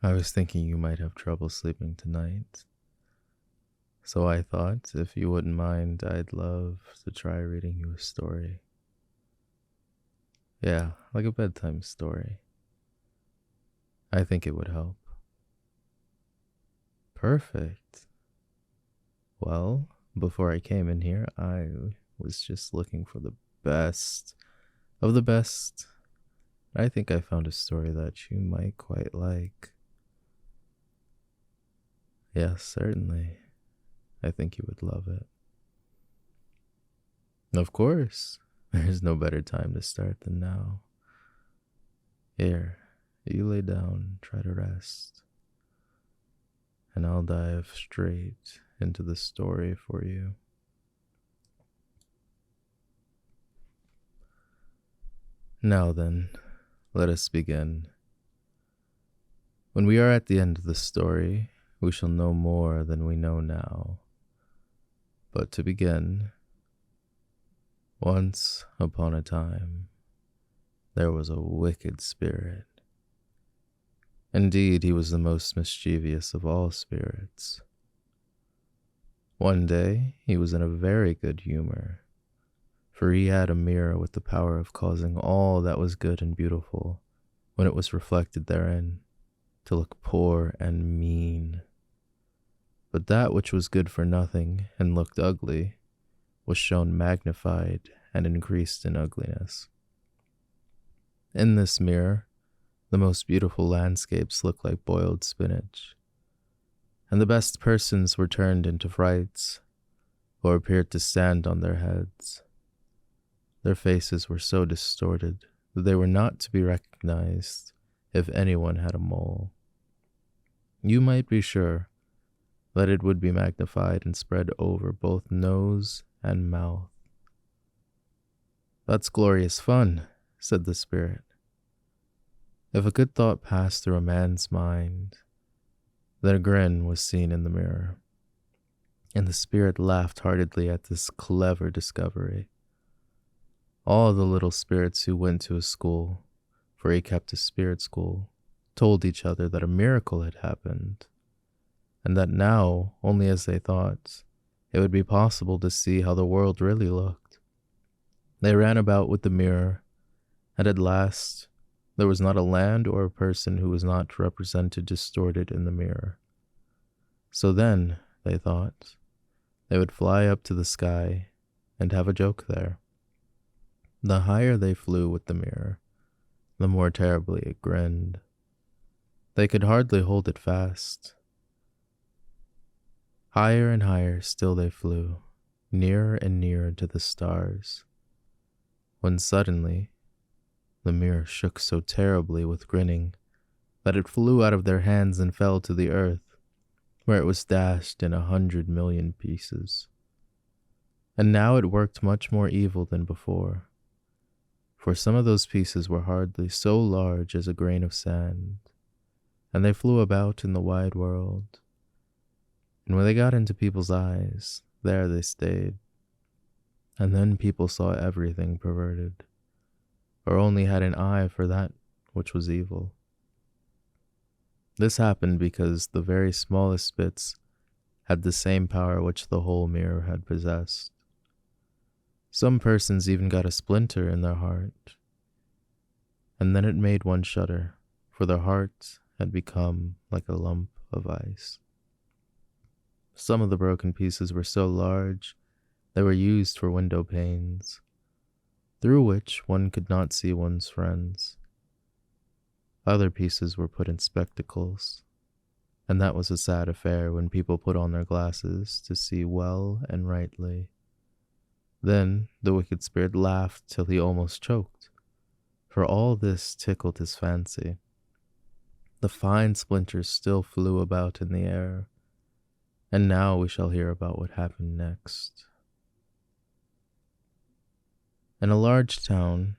I was thinking you might have trouble sleeping tonight, so I thought if you wouldn't mind, I'd love to try reading you a story. Yeah, like a bedtime story. I think it would help. Perfect. Well, before I came in here, I was just looking for the best of the best. I think I found a story that you might quite like. Yes, certainly. I think you would love it. Of course, there's no better time to start than now. Here, you lay down, try to rest, and I'll dive straight into the story for you. Now then, let us begin. When we are at the end of the story, we shall know more than we know now. But to begin, once upon a time, there was a wicked spirit. Indeed, he was the most mischievous of all spirits. One day, he was in a very good humor, for he had a mirror with the power of causing all that was good and beautiful, when it was reflected therein, to look poor and mean. But that which was good for nothing and looked ugly was shown magnified and increased in ugliness. In this mirror, the most beautiful landscapes looked like boiled spinach, and the best persons were turned into frights, or appeared to stand on their heads. Their faces were so distorted that they were not to be recognized if anyone had a mole. You might be sure that it would be magnified and spread over both nose and mouth. "That's glorious fun," said the spirit. If a good thought passed through a man's mind, then a grin was seen in the mirror, and the spirit laughed heartily at this clever discovery. All the little spirits who went to his school, for he kept a spirit school, told each other that a miracle had happened, and that now, only as they thought, it would be possible to see how the world really looked. They ran about with the mirror, and at last there was not a land or a person who was not represented distorted in the mirror. So then, they thought, they would fly up to the sky and have a joke there. The higher they flew with the mirror, the more terribly it grinned. They could hardly hold it fast. Higher and higher still they flew, nearer and nearer to the stars, when suddenly the mirror shook so terribly with grinning that it flew out of their hands and fell to the earth, where it was dashed in 100 million pieces. And now it worked much more evil than before, for some of those pieces were hardly so large as a grain of sand, and they flew about in the wide world. And when they got into people's eyes, there they stayed. And then people saw everything perverted, or only had an eye for that which was evil. This happened because the very smallest bits had the same power which the whole mirror had possessed. Some persons even got a splinter in their heart, and then it made one shudder, for their heart had become like a lump of ice. Some of the broken pieces were so large they were used for window panes, through which one could not see one's friends. Other pieces were put in spectacles, and that was a sad affair when people put on their glasses to see well and rightly. Then the wicked spirit laughed till he almost choked, for all this tickled his fancy. The fine splinters still flew about in the air, and now we shall hear about what happened next. In a large town,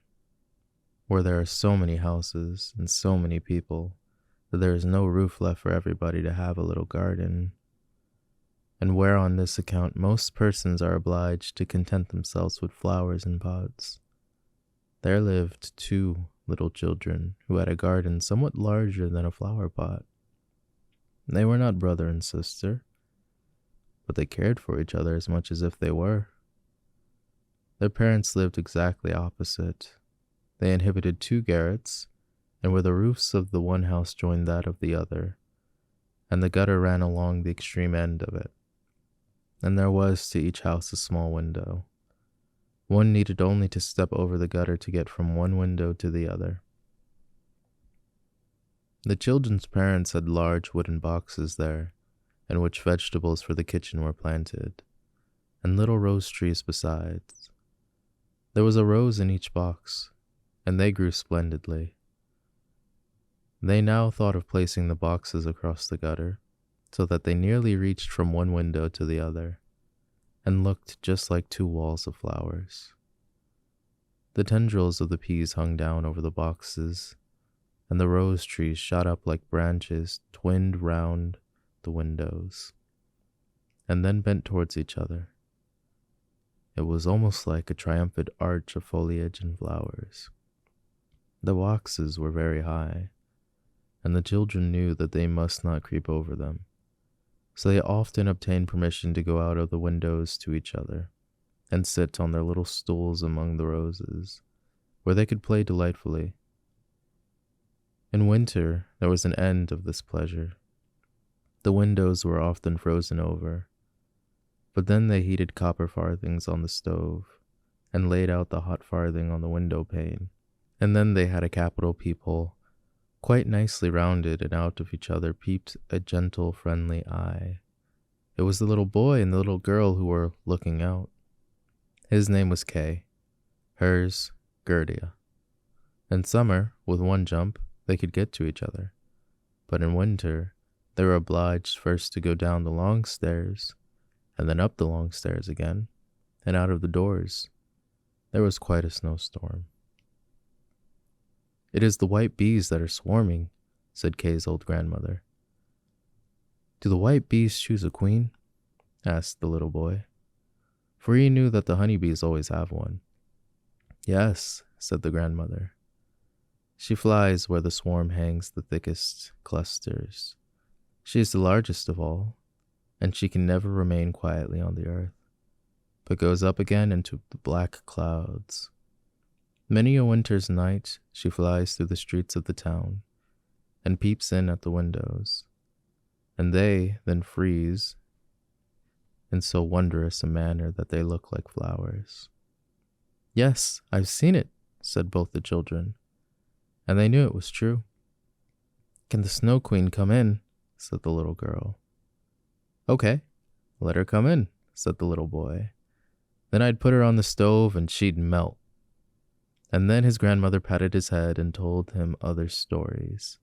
where there are so many houses and so many people that there is no roof left for everybody to have a little garden, and where on this account most persons are obliged to content themselves with flowers in pots, there lived 2 little children who had a garden somewhat larger than a flower pot. They were not brother and sister, but they cared for each other as much as if they were. Their parents lived exactly opposite. They inhabited 2 garrets, and where the roofs of the one house joined that of the other, and the gutter ran along the extreme end of it. And there was to each house a small window. One needed only to step over the gutter to get from one window to the other. The children's parents had large wooden boxes there, in which vegetables for the kitchen were planted, and little rose trees besides. There was a rose in each box, and they grew splendidly. They now thought of placing the boxes across the gutter, so that they nearly reached from one window to the other, and looked just like 2 walls of flowers. The tendrils of the peas hung down over the boxes, and the rose trees shot up like branches twined round the windows, and then bent towards each other. It was almost like a triumphant arch of foliage and flowers. The boxes were very high, and the children knew that they must not creep over them, so they often obtained permission to go out of the windows to each other, and sit on their little stools among the roses, where they could play delightfully. In winter, there was an end of this pleasure. The windows were often frozen over, but then they heated copper farthings on the stove, and laid out the hot farthing on the window pane, and then they had a capital peephole, quite nicely rounded, and out of each other peeped a gentle, friendly eye. It was the little boy and the little girl who were looking out. His name was Kay, hers GERDA. In summer, with one jump, they could get to each other, but in winter, they were obliged first to go down the long stairs, and then up the long stairs again, and out of the doors. There was quite a snowstorm. "It is the white bees that are swarming," said Kay's old grandmother. "Do the white bees choose a queen?" asked the little boy, for he knew that the honeybees always have one. "Yes," said the grandmother. "She flies where the swarm hangs the thickest clusters. She is the largest of all, and she can never remain quietly on the earth, but goes up again into the black clouds. Many a winter's night she flies through the streets of the town, and peeps in at the windows, and they then freeze in so wondrous a manner that they look like flowers." "Yes, I've seen it," said both the children, and they knew it was true. "Can the Snow Queen come in?" said the little girl. "Okay, let her come in," said the little boy. "Then I'd put her on the stove and she'd melt." And then his grandmother patted his head and told him other stories.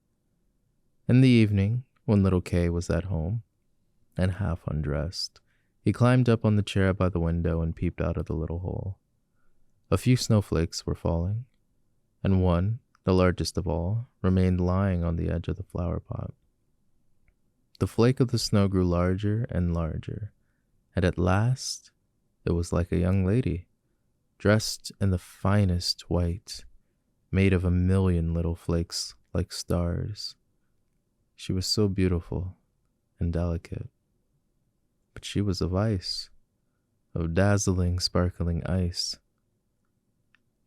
In the evening, when little Kay was at home, and half undressed, he climbed up on the chair by the window and peeped out of the little hole. A few snowflakes were falling, and one, the largest of all, remained lying on the edge of the flower pot. The flake of the snow grew larger and larger, and at last it was like a young lady, dressed in the finest white, made of 1,000,000 little flakes like stars. She was so beautiful and delicate, but she was of ice, of dazzling, sparkling ice.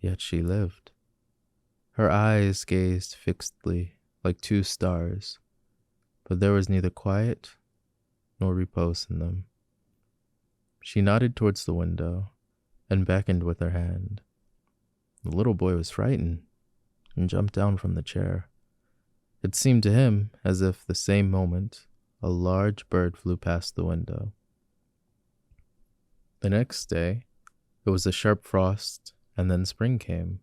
Yet she lived. Her eyes gazed fixedly like 2 stars, but there was neither quiet nor repose in them. She nodded towards the window and beckoned with her hand. The little boy was frightened and jumped down from the chair. It seemed to him as if the same moment a large bird flew past the window. The next day, it was a sharp frost, and then spring came.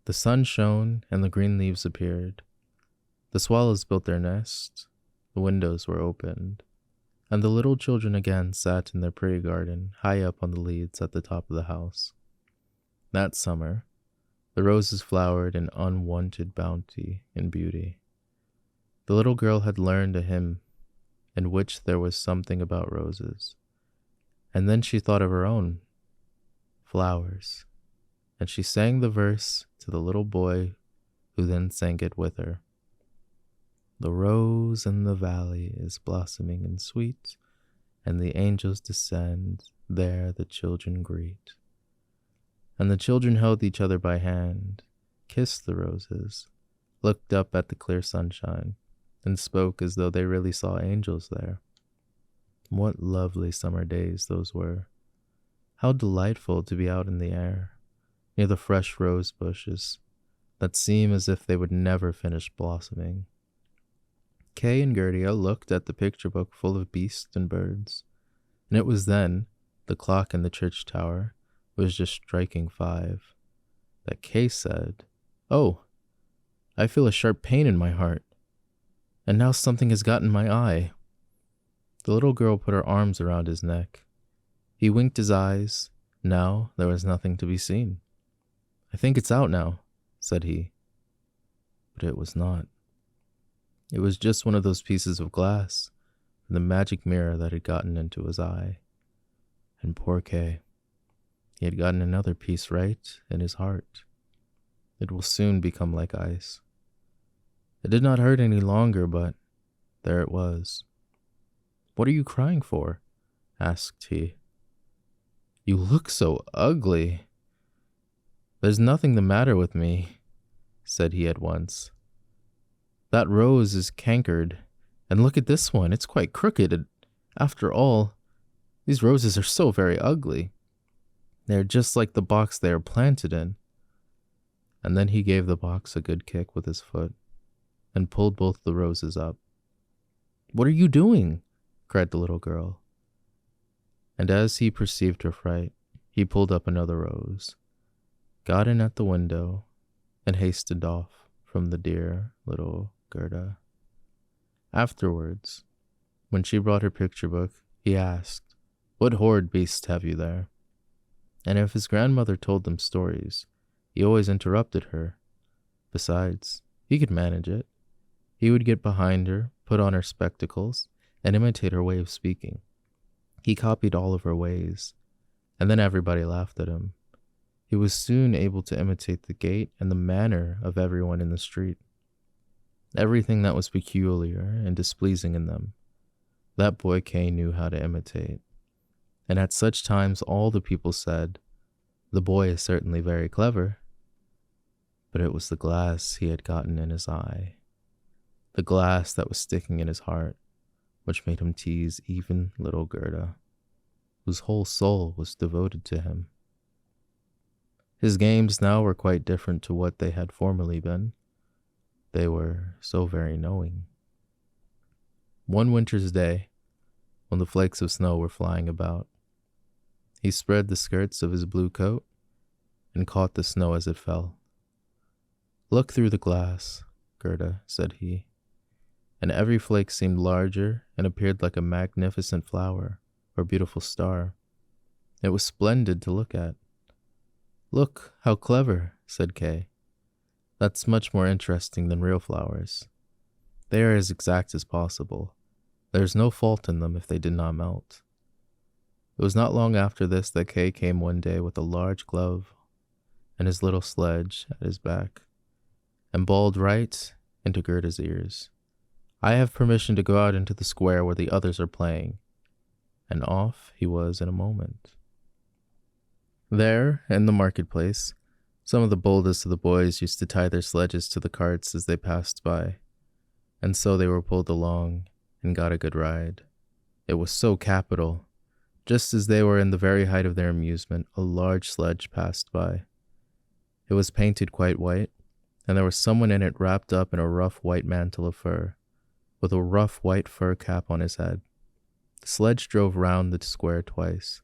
The sun shone and the green leaves appeared. The swallows built their nest, the windows were opened, and the little children again sat in their pretty garden high up on the leads at the top of the house. That summer, the roses flowered in unwonted bounty and beauty. The little girl had learned a hymn in which there was something about roses, and then she thought of her own flowers, and she sang the verse to the little boy, who then sang it with her. The rose in the valley is blossoming and sweet, and the angels descend, there the children greet. And the children held each other by hand, kissed the roses, looked up at the clear sunshine, and spoke as though they really saw angels there. What lovely summer days those were. How delightful to be out in the air, near the fresh rose bushes that seem as if they would never finish blossoming. Kay and Gerda looked at the picture book full of beasts and birds, and it was then, the clock in the church tower was just striking 5, that Kay said, "Oh, I feel a sharp pain in my heart, and now something has got in my eye." The little girl put her arms around his neck. He winked his eyes. Now there was nothing to be seen. "I think it's out now," said he. But it was not. It was just one of those pieces of glass from the magic mirror that had gotten into his eye. And poor Kay, he had gotten another piece right in his heart. It will soon become like ice. It did not hurt any longer, but there it was. "What are you crying for?" asked he. "You look so ugly." "There's nothing the matter with me," said he at once. "That rose is cankered, and look at this one, it's quite crooked, and after all, these roses are so very ugly. They are just like the box they are planted in." And then he gave the box a good kick with his foot, and pulled both the roses up. "What are you doing?" cried the little girl. And as he perceived her fright, he pulled up another rose, got in at the window, and hastened off from the dear little Gerda. Afterwards, when she brought her picture book, he asked, "What horrid beasts have you there?" And if his grandmother told them stories, he always interrupted her. Besides, he could manage it. He would get behind her, put on her spectacles, and imitate her way of speaking. He copied all of her ways, and then everybody laughed at him. He was soon able to imitate the gait and the manner of everyone in the street. Everything that was peculiar and displeasing in them, that boy Kay knew how to imitate. And at such times all the people said, "The boy is certainly very clever." But it was the glass he had gotten in his eye, the glass that was sticking in his heart, which made him tease even little Gerda, whose whole soul was devoted to him. His games now were quite different to what they had formerly been. They were so very knowing. One winter's day, when the flakes of snow were flying about, he spread the skirts of his blue coat and caught the snow as it fell. "Look through the glass, Gerda," said he, and every flake seemed larger and appeared like a magnificent flower or beautiful star. It was splendid to look at. "Look, how clever," said Kay. "That's much more interesting than real flowers. They are as exact as possible. There is no fault in them if they did not melt." It was not long after this that Kay came one day with a large glove and his little sledge at his back, and bawled right into Gerda's ears, "I have permission to go out into the square where the others are playing." And off he was in a moment. There, in the marketplace, some of the boldest of the boys used to tie their sledges to the carts as they passed by, and so they were pulled along and got a good ride. It was so capital. Just as they were in the very height of their amusement, a large sledge passed by. It was painted quite white, and there was someone in it wrapped up in a rough white mantle of fur, with a rough white fur cap on his head. The sledge drove round the square twice,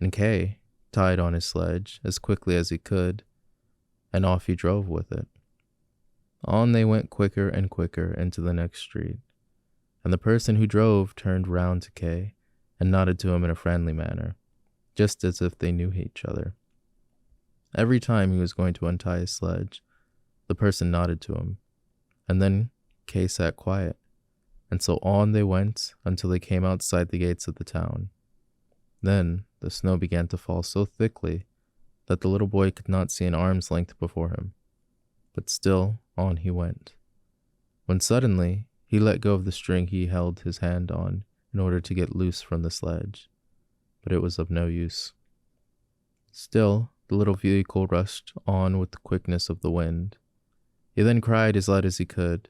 and Kay tied on his sledge as quickly as he could, and off he drove with it. On they went quicker and quicker into the next street, and the person who drove turned round to Kay and nodded to him in a friendly manner, just as if they knew each other. Every time he was going to untie his sledge, the person nodded to him, and then Kay sat quiet, and so on they went until they came outside the gates of the town. Then the snow began to fall so thickly that the little boy could not see an arm's length before him, but still on he went, when suddenly He let go of the string he held his hand on in order to get loose from the sledge, but it was of no use. Still, the little vehicle rushed on with the quickness of the wind. He then cried as loud as he could,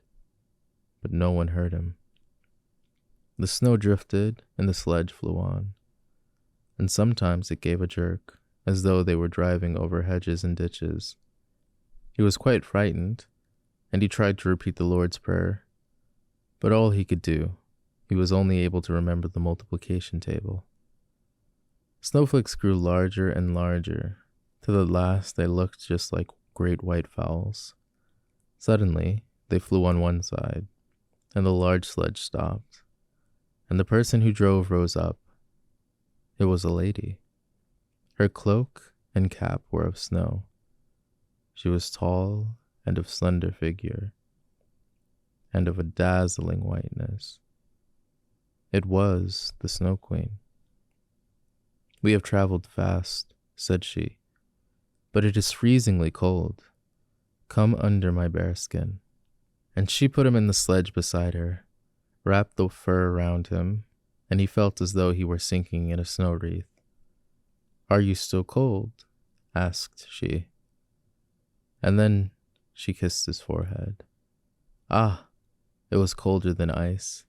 but no one heard him. The snow drifted and the sledge flew on, and sometimes it gave a jerk, as though they were driving over hedges and ditches. He was quite frightened, and he tried to repeat the Lord's Prayer, but all he could do, he was only able to remember the multiplication table. Snowflakes grew larger and larger, till at last they looked just like great white fowls. Suddenly, they flew on one side, and the large sledge stopped, and the person who drove rose up. It was a lady. Her cloak and cap were of snow. She was tall and of slender figure, and of a dazzling whiteness. It was the Snow Queen. "We have traveled fast," said she, "but it is freezingly cold. Come under my bearskin." And she put him in the sledge beside her, wrapped the fur around him, and he felt as though he were sinking in a snow wreath. "Are you still cold?" asked she. And then she kissed his forehead. Ah, it was colder than ice.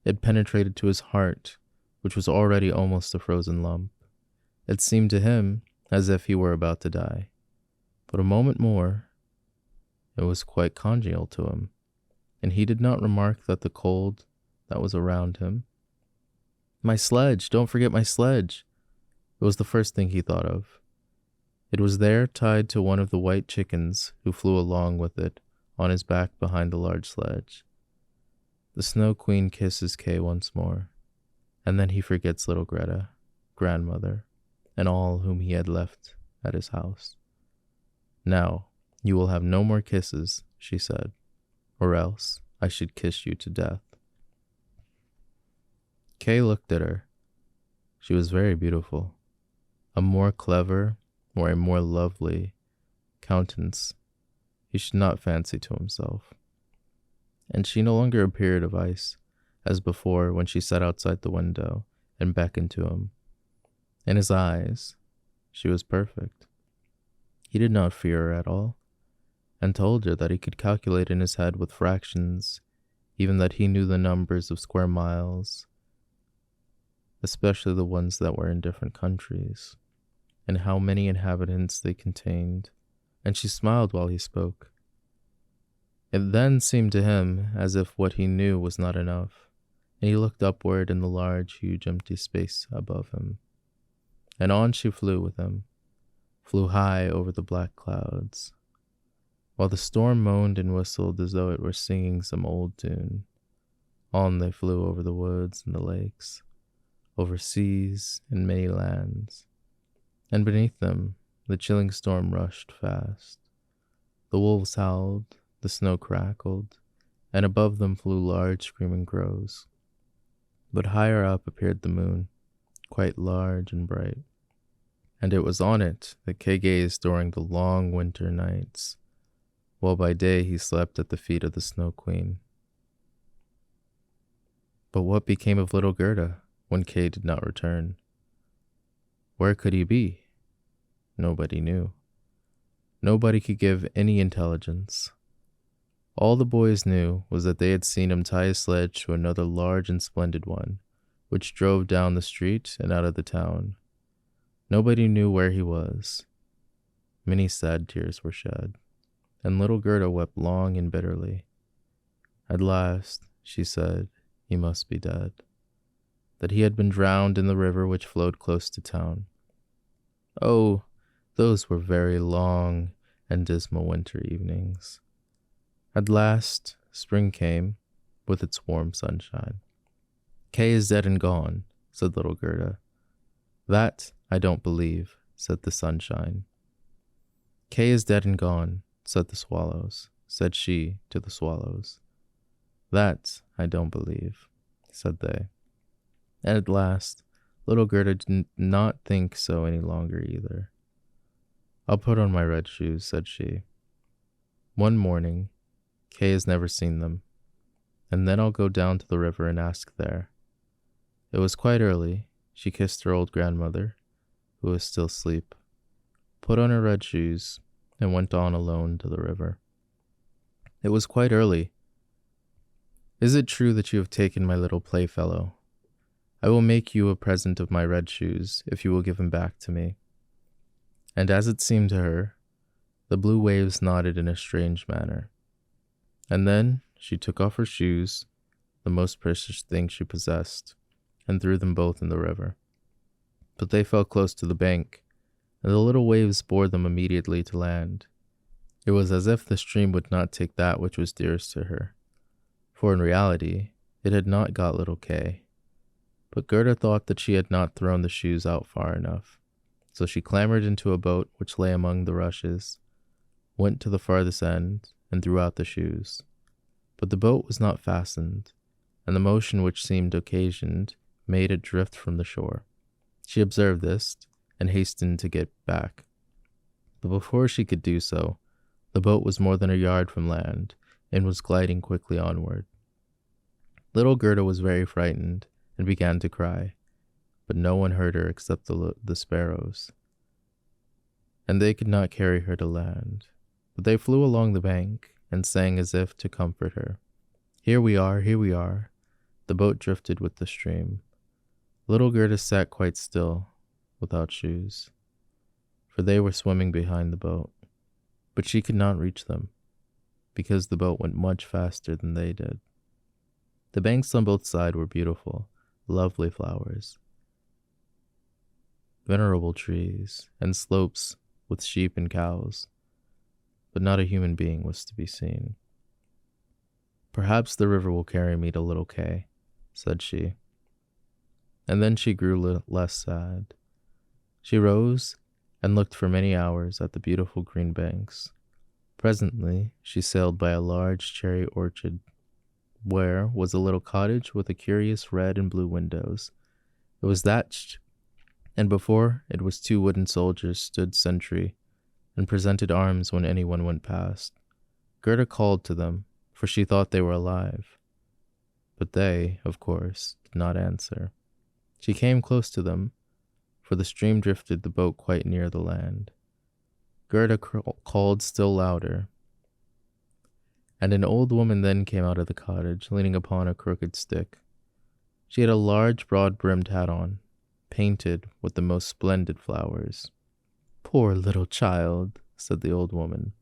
It penetrated to his heart, which was already almost a frozen lump. It seemed to him as if he were about to die. But a moment more, it was quite congenial to him, and he did not remark that the cold that was around him. "My sledge! Don't forget my sledge!" It was the first thing he thought of. It was there tied to one of the white chickens who flew along with it on his back behind the large sledge. The Snow Queen kisses Kay once more, and then he forgets little Greta, grandmother, and all whom he had left at his house. "Now, you will have no more kisses," she said, "or else I should kiss you to death." Kay looked at her. She was very beautiful. A more clever or a more lovely countenance he should not fancy to himself. And she no longer appeared of ice, as before when she sat outside the window and beckoned to him. In his eyes, she was perfect. He did not fear her at all, and told her that he could calculate in his head with fractions, even that he knew the numbers of square miles, especially the ones that were in different countries, and how many inhabitants they contained, and she smiled while he spoke. It then seemed to him as if what he knew was not enough, and he looked upward in the large, huge empty space above him. And on she flew with him, flew high over the black clouds, while the storm moaned and whistled as though it were singing some old tune. On they flew over the woods and the lakes, over seas and many lands, and beneath them the chilling storm rushed fast. The wolves howled, the snow crackled, and above them flew large screaming crows. But higher up appeared the moon, quite large and bright, and it was on it that Kay gazed during the long winter nights, while by day he slept at the feet of the Snow Queen. But what became of little Gerda when Kay did not return? Where could he be? Nobody knew. Nobody could give any intelligence. All the boys knew was that they had seen him tie his sledge to another large and splendid one, which drove down the street and out of the town. Nobody knew where he was. Many sad tears were shed, and little Gerda wept long and bitterly. At last, she said, he must be dead, that he had been drowned in the river which flowed close to town. Oh, those were very long and dismal winter evenings. At last, spring came, with its warm sunshine. "Kay is dead and gone," said little Gerda. "That I don't believe," said the sunshine. "Kay is dead and gone," said the swallows, said she to the swallows. "That I don't believe," said they. And at last, little Gerda did not think so any longer either. "I'll put on my red shoes," said she. One morning, Kay has never seen them, and then I'll go down to the river and ask there." It was quite early. She kissed her old grandmother, who was still asleep, put on her red shoes, and went on alone to the river. It was quite early. "Is it true that you have taken my little playfellow? I will make you a present of my red shoes if you will give him back to me." And as it seemed to her, the blue waves nodded in a strange manner. And then she took off her shoes, the most precious thing she possessed, and threw them both in the river. But they fell close to the bank, and the little waves bore them immediately to land. It was as if the stream would not take that which was dearest to her, for in reality it had not got little Kay. But Gerda thought that she had not thrown the shoes out far enough, so she clambered into a boat which lay among the rushes, went to the farthest end, and threw out the shoes. But the boat was not fastened, and the motion which seemed occasioned made it drift from the shore. She observed this, and hastened to get back. But before she could do so, the boat was more than a yard from land, and was gliding quickly onward. Little Gerda was very frightened, and began to cry, but no one heard her except the sparrows. And they could not carry her to land, but they flew along the bank, and sang as if to comfort her. "Here we are, here we are." The boat drifted with the stream. Little Gerda sat quite still, without shoes, for they were swimming behind the boat. But she could not reach them, because the boat went much faster than they did. The banks on both sides were beautiful, lovely flowers, venerable trees, and slopes with sheep and cows, but not a human being was to be seen. "Perhaps the river will carry me to little Kay," said she. And then she grew less sad. She rose and looked for many hours at the beautiful green banks. Presently she sailed by a large cherry orchard, where was a little cottage with a curious red and blue windows. It was thatched, and before it was 2 wooden soldiers stood sentry, and presented arms when anyone went past. Gerda called to them, for she thought they were alive. But they, of course, did not answer. She came close to them, for the stream drifted the boat quite near the land. Gerda called still louder, and an old woman then came out of the cottage, leaning upon a crooked stick. She had a large, broad-brimmed hat on, painted with the most splendid flowers. "Poor little child," said the old woman.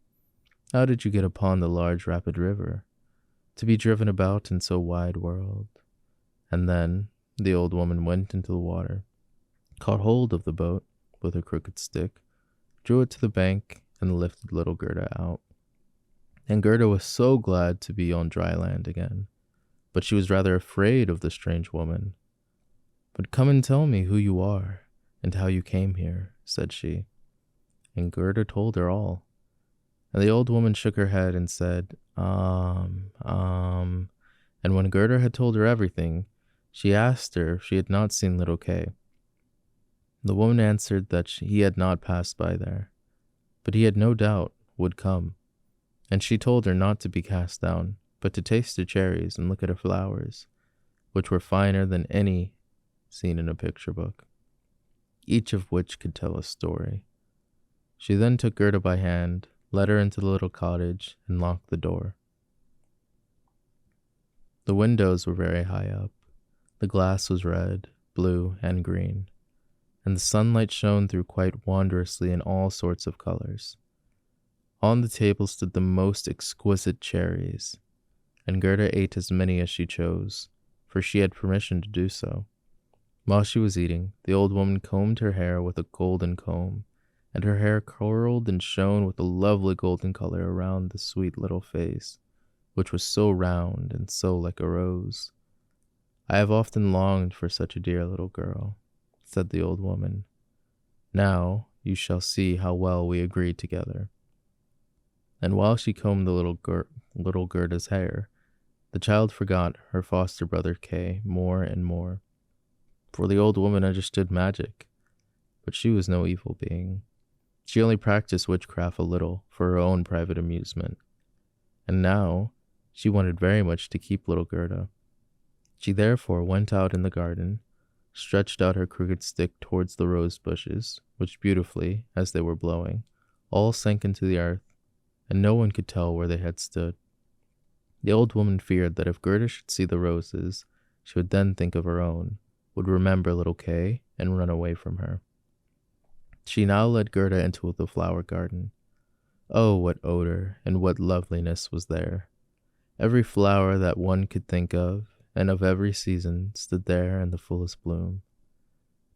"How did you get upon the large rapid river, to be driven about in so wide world?" And then the old woman went into the water, caught hold of the boat with her crooked stick, drew it to the bank, and lifted little Gerda out. And Gerda was so glad to be on dry land again, but she was rather afraid of the strange woman. "But come and tell me who you are, and how you came here," said she. And Gerda told her all. And the old woman shook her head and said, And when Gerda had told her everything, she asked her if she had not seen little Kay. The woman answered that he had not passed by there, but he had no doubt would come. And she told her not to be cast down, but to taste the cherries and look at her flowers, which were finer than any seen in a picture book, each of which could tell a story. She then took Gerda by hand, led her into the little cottage, and locked the door. The windows were very high up. The glass was red, blue, and green, and the sunlight shone through quite wondrously in all sorts of colors. On the table stood the most exquisite cherries, and Gerda ate as many as she chose, for she had permission to do so. While she was eating, the old woman combed her hair with a golden comb, and her hair curled and shone with a lovely golden color around the sweet little face, which was so round and so like a rose. "I have often longed for such a dear little girl," said the old woman. "Now you shall see how well we agreed together." And while she combed the little Gerda's hair, the child forgot her foster brother Kay more and more. For the old woman understood magic, but she was no evil being. She only practiced witchcraft a little for her own private amusement. And now She wanted very much to keep little Gerda. She therefore went out in the garden, stretched out her crooked stick towards the rose bushes, which beautifully, as they were blowing, all sank into the earth, and no one could tell where they had stood. The old woman feared that if Gerda should see the roses, she would then think of her own, would remember little Kay, and run away from her. She now led Gerda into the flower garden. Oh, what odor and what loveliness was there! Every flower that one could think of, and of every season, stood there in the fullest bloom.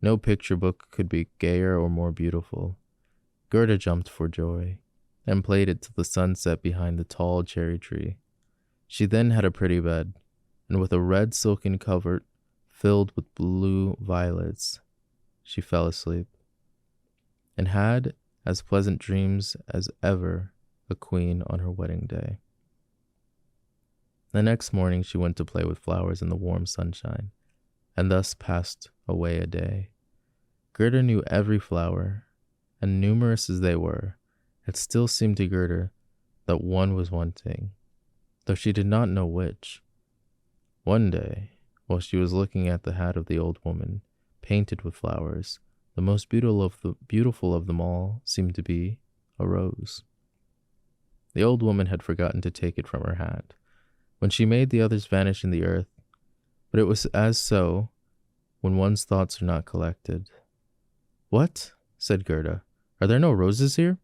No picture book could be gayer or more beautiful. Gerda jumped for joy, and played it till the sun set behind the tall cherry tree. She then had a pretty bed, and with a red silken covert filled with blue violets, she fell asleep, and had as pleasant dreams as ever a queen on her wedding day. The next morning she went to play with flowers in the warm sunshine, and thus passed away a day. Gerda knew every flower, and numerous as they were, it still seemed to Gerda that one was wanting, though she did not know which. One day, while she was looking at the hat of the old woman, painted with flowers, the most beautiful of them all seemed to be a rose. The old woman had forgotten to take it from her hat, when she made the others vanish in the earth, but it was as so when one's thoughts are not collected. "What?" said Gerda. "Are there no roses here?"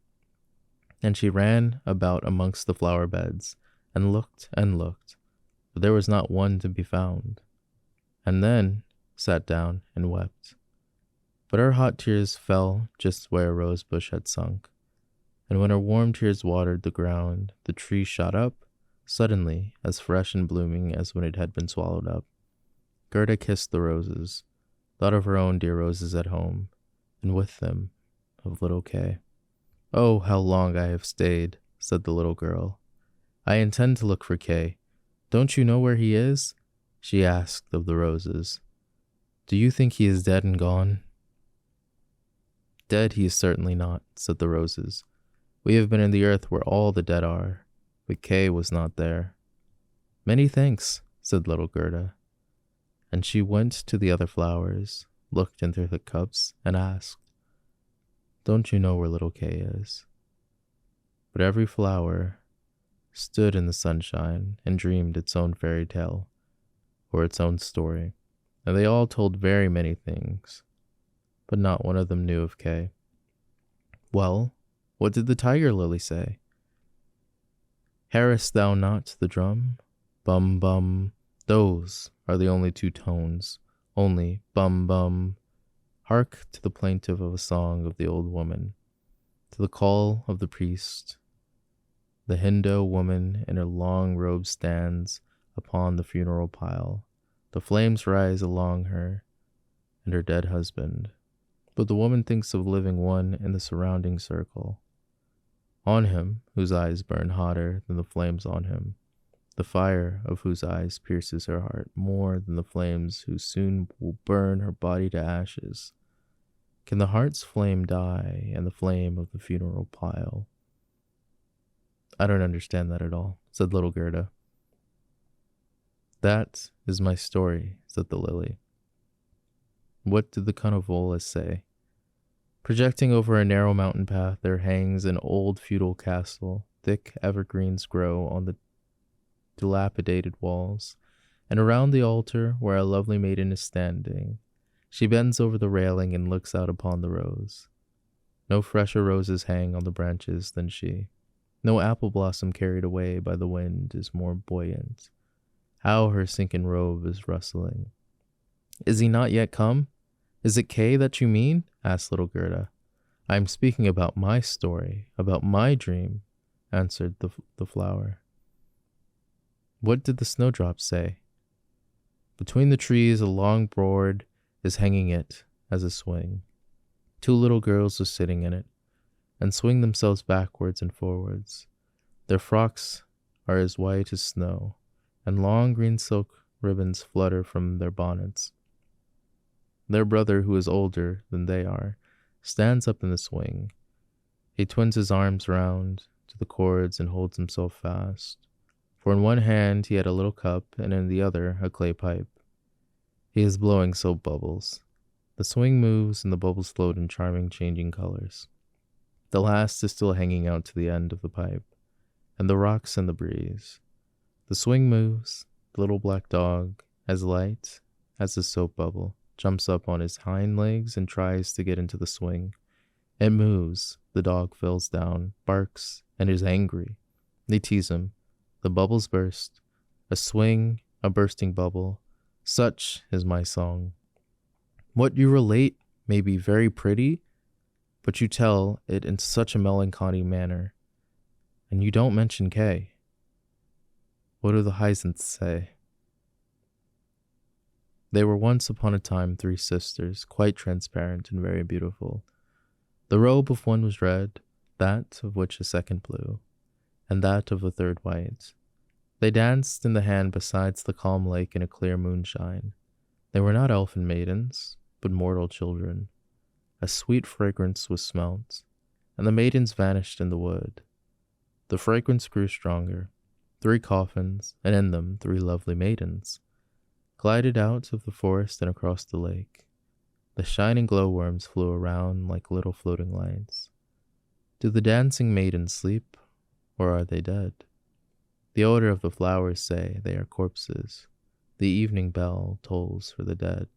And she ran about amongst the flower beds, and looked, but there was not one to be found, and then sat down and wept. But her hot tears fell just where a rose bush had sunk, and when her warm tears watered the ground, the tree shot up, suddenly as fresh and blooming as when it had been swallowed up. Gerda kissed the roses, thought of her own dear roses at home, and with them of little Kay. "Oh, how long I have stayed," said the little girl. "I intend to look for Kay. Don't you know where he is?" she asked of the roses. "Do you think he is dead and gone?" "Dead he is certainly not," said the roses. "We have been in the earth where all the dead are, but Kay was not there." "Many thanks," said little Gerda. And she went to the other flowers, looked into the cups, and asked, "Don't you know where little Kay is?" But every flower stood in the sunshine and dreamed its own fairy tale, or its own story, and they all told very many things, but not one of them knew of Kay. Well, what did the tiger lily say? "Hearest thou not the drum? Bum, bum." Those are the only two tones, only bum, bum. Hark to the plaintive of a song of the old woman, to the call of the priest. The Hindu woman in her long robe stands upon the funeral pile. The flames rise along her and her dead husband, but the woman thinks of living one in the surrounding circle. On him, whose eyes burn hotter than the flames on him, the fire of whose eyes pierces her heart more than the flames who soon will burn her body to ashes. Can the heart's flame die and the flame of the funeral pile? "I don't understand that at all," said little Gerda. "That is my story," said the lily. What did the convolvulus say? "Projecting over a narrow mountain path there hangs an old feudal castle. Thick evergreens grow on the dilapidated walls, and around the altar where a lovely maiden is standing, she bends over the railing and looks out upon the rose. No fresher roses hang on the branches than she. No apple blossom carried away by the wind is more buoyant. How her silken robe is rustling." "Is he not yet come? Is it Kay that you mean?" asked little Gerda. "I am speaking about my story, about my dream," answered the flower. What did the snowdrop say? "Between the trees a long board is hanging it as a swing. Two little girls are sitting in it, and swing themselves backwards and forwards. Their frocks are as white as snow, and long green silk ribbons flutter from their bonnets. Their brother, who is older than they are, stands up in the swing. He twins his arms round to the cords and holds himself fast. for in one hand he had a little cup and in the other a clay pipe. He is blowing soap bubbles. The swing moves and the bubbles float in charming changing colors. The last is still hanging out to the end of the pipe, and the rocks in the breeze. The swing moves, the little black dog, as light as a soap bubble, jumps up on his hind legs and tries to get into the swing. It moves, the dog falls down, barks, and is angry. They tease him. The bubbles burst. A swing, a bursting bubble. Such is my song. What you relate may be very pretty, but you tell it in such a melancholy manner. And you don't mention Kay. What do the hyacinths say? They were once upon a time 3 sisters, quite transparent and very beautiful. The robe of one was red, that of which a second blue, and that of the third white. They danced in the hand besides the calm lake in a clear moonshine. They were not elfin maidens, but mortal children. A sweet fragrance was smelt, and the maidens vanished in the wood. The fragrance grew stronger. 3 coffins, and in them 3 lovely maidens, glided out of the forest and across the lake. The shining glowworms flew around like little floating lights. Do the dancing maidens sleep, or are they dead? The odor of the flowers say they are corpses. The evening bell tolls for the dead.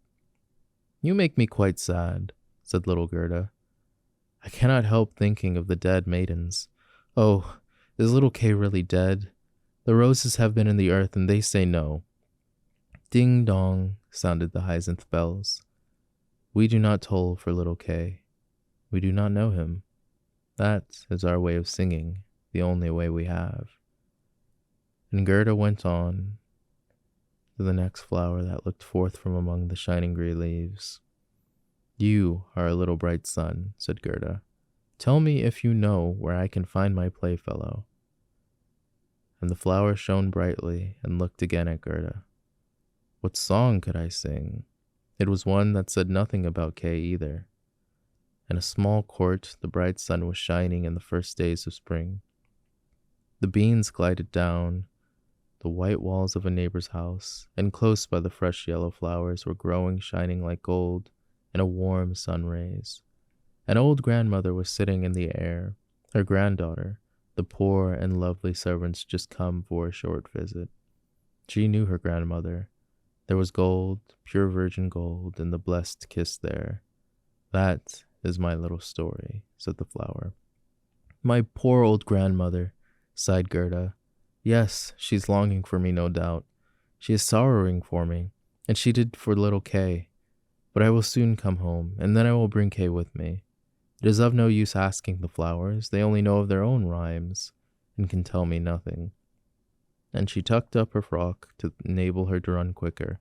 You make me quite sad, said little Gerda. I cannot help thinking of the dead maidens. Oh, is little Kay really dead? The roses have been in the earth, and they say no. Ding dong, sounded the hyacinth bells. We do not toll for little Kay. We do not know him. That is our way of singing, the only way we have. And Gerda went on to the next flower that looked forth from among the shining grey leaves. You are a little bright sun, said Gerda. Tell me if you know where I can find my playfellow. And the flower shone brightly and looked again at Gerda. What song could I sing? It was one that said nothing about Kay either. In a small court, the bright sun was shining in the first days of spring. The beans glided down the white walls of a neighbor's house, and close by the fresh yellow flowers were growing, shining like gold in a warm sun rays. An old grandmother was sitting in the air. Her granddaughter, the poor and lovely servants, just come for a short visit. She knew her grandmother. There was gold, pure virgin gold, in the blessed kiss there. That is my little story, said the flower. My poor old grandmother, sighed Gerda. Yes, she's longing for me, no doubt. She is sorrowing for me, and she did for little Kay. But I will soon come home, and then I will bring Kay with me. It is of no use asking the flowers. They only know of their own rhymes, and can tell me nothing. And she tucked up her frock to enable her to run quicker.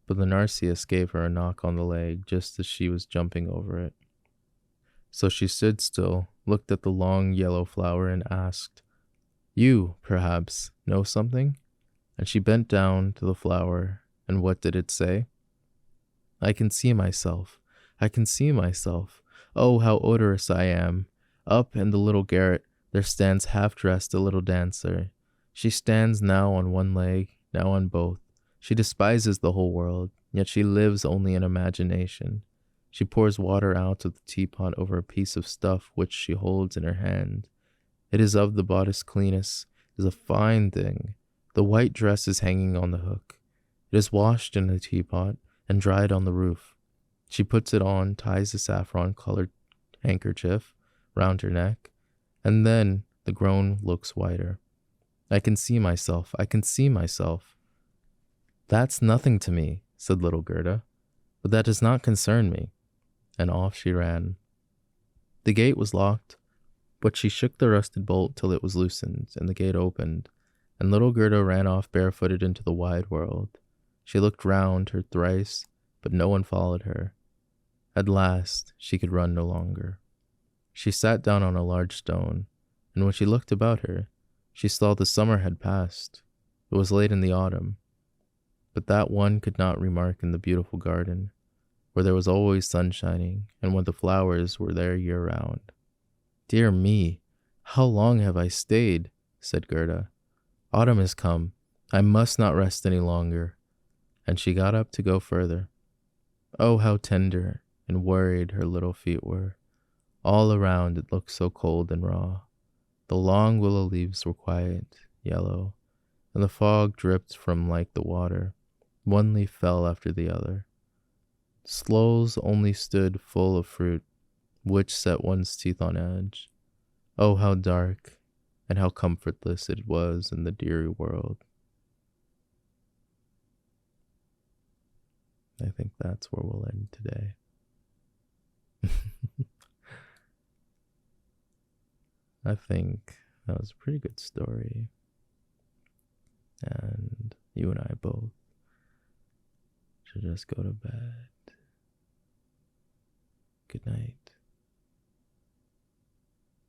But the Narcissus gave her a knock on the leg just as she was jumping over it. So she stood still, looked at the long yellow flower, and asked, You, perhaps, know something? And she bent down to the flower, and what did it say? I can see myself. I can see myself. Oh, how odorous I am. Up in the little garret there stands half-dressed a little dancer. She stands now on one leg, now on both. She despises the whole world, yet she lives only in imagination. She pours water out of the teapot over a piece of stuff which she holds in her hand. It is of the bodice cleanest, it is a fine thing. The white dress is hanging on the hook. It is washed in the teapot and dried on the roof. She puts it on, ties a saffron-colored handkerchief round her neck, and then the gown looks whiter. I can see myself. I can see myself. That's nothing to me, said little Gerda, but that does not concern me. And off she ran. The gate was locked, but she shook the rusted bolt till it was loosened, and the gate opened, and little Gerda ran off barefooted into the wide world. She looked round her thrice, but no one followed her. At last, she could run no longer. She sat down on a large stone, and when she looked about her, she saw the summer had passed. It was late in the autumn, but that one could not remark in the beautiful garden, where there was always sun shining, and where the flowers were there year round. Dear me, How long have I stayed? Said Gerda. Autumn has come. I must not rest any longer. And she got up to go further. Oh, how tender and worried her little feet were. All around it looked so cold and raw. The long willow leaves were quiet, yellow, and the fog dripped from like the water. One leaf fell after the other. Sloes only stood full of fruit, which set one's teeth on edge. Oh, how dark and how comfortless it was in the dreary world. I think that's where we'll end today. I think that was a pretty good story. And you and I both should just go to bed. Good night.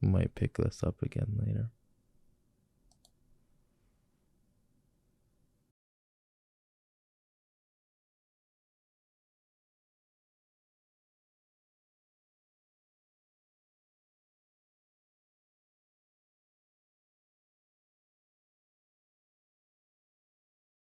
We might pick this up again later.